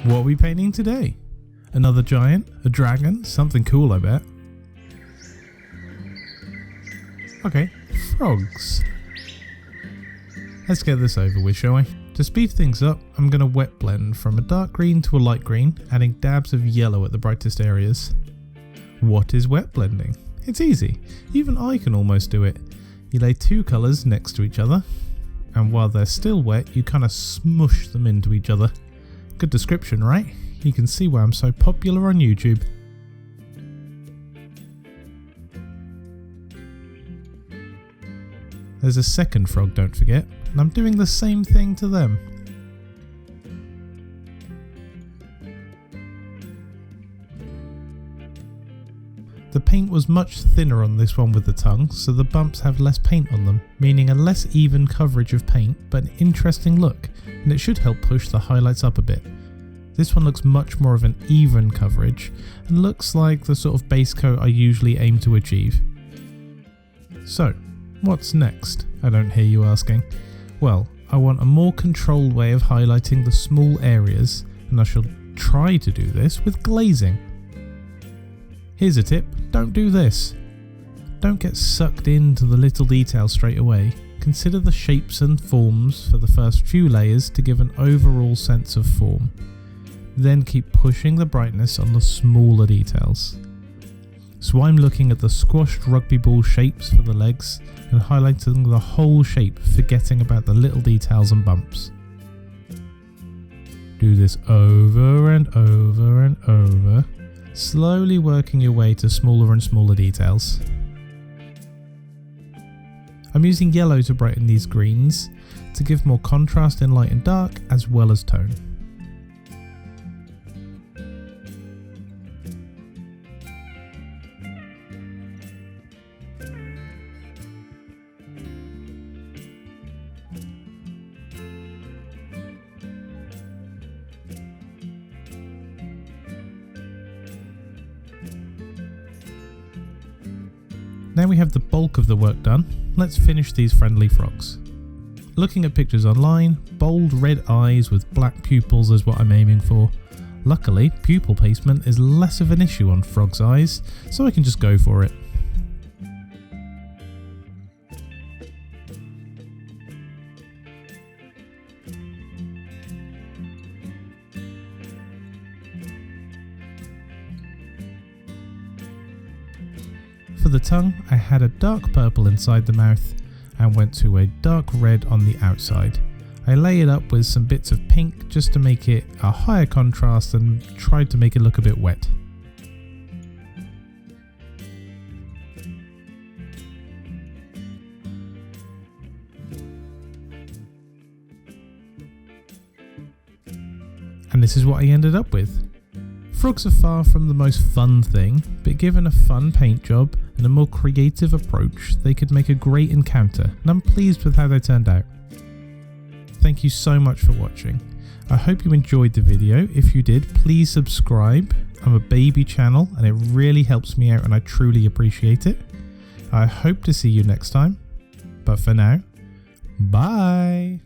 What are we painting today? Another giant? A dragon? Something cool, I bet. Okay, frogs. Let's get this over with, shall we? To speed things up, I'm going to wet blend from a dark green to a light green, adding dabs of yellow at the brightest areas. What is wet blending? It's easy. Even I can almost do it. You lay two colours next to each other, and while they're still wet, you kind of smush them into each other. Good description, right? You can see why I'm so popular on YouTube. There's a second frog, don't forget, and I'm doing the same thing to them. The paint was much thinner on this one with the tongue, so the bumps have less paint on them, meaning a less even coverage of paint, but an interesting look, and it should help push the highlights up a bit. This one looks much more of an even coverage, and looks like the sort of base coat I usually aim to achieve. So, what's next? I don't hear you asking. Well, I want a more controlled way of highlighting the small areas, and I shall try to do this with glazing. Here's a tip, don't do this. Don't get sucked into the little details straight away. Consider the shapes and forms for the first few layers to give an overall sense of form. Then keep pushing the brightness on the smaller details. So I'm looking at the squashed rugby ball shapes for the legs and highlighting the whole shape, forgetting about the little details and bumps. Do this over and over and over, slowly working your way to smaller and smaller details. I'm using yellow to brighten these greens to give more contrast in light and dark as well as tone. Now we have the bulk of the work done, let's finish these friendly frogs. Looking at pictures online, bold red eyes with black pupils is what I'm aiming for. Luckily, pupil placement is less of an issue on frogs' eyes, so I can just go for it. For the tongue, I had a dark purple inside the mouth and went to a dark red on the outside. I lay it up with some bits of pink just to make it a higher contrast and tried to make it look a bit wet. And this is what I ended up with. Frogs are far from the most fun thing, but given a fun paint job and a more creative approach, they could make a great encounter, and I'm pleased with how they turned out. Thank you so much for watching. I hope you enjoyed the video. If you did, please subscribe. I'm a baby channel and it really helps me out and I truly appreciate it. I hope to see you next time, but for now, bye!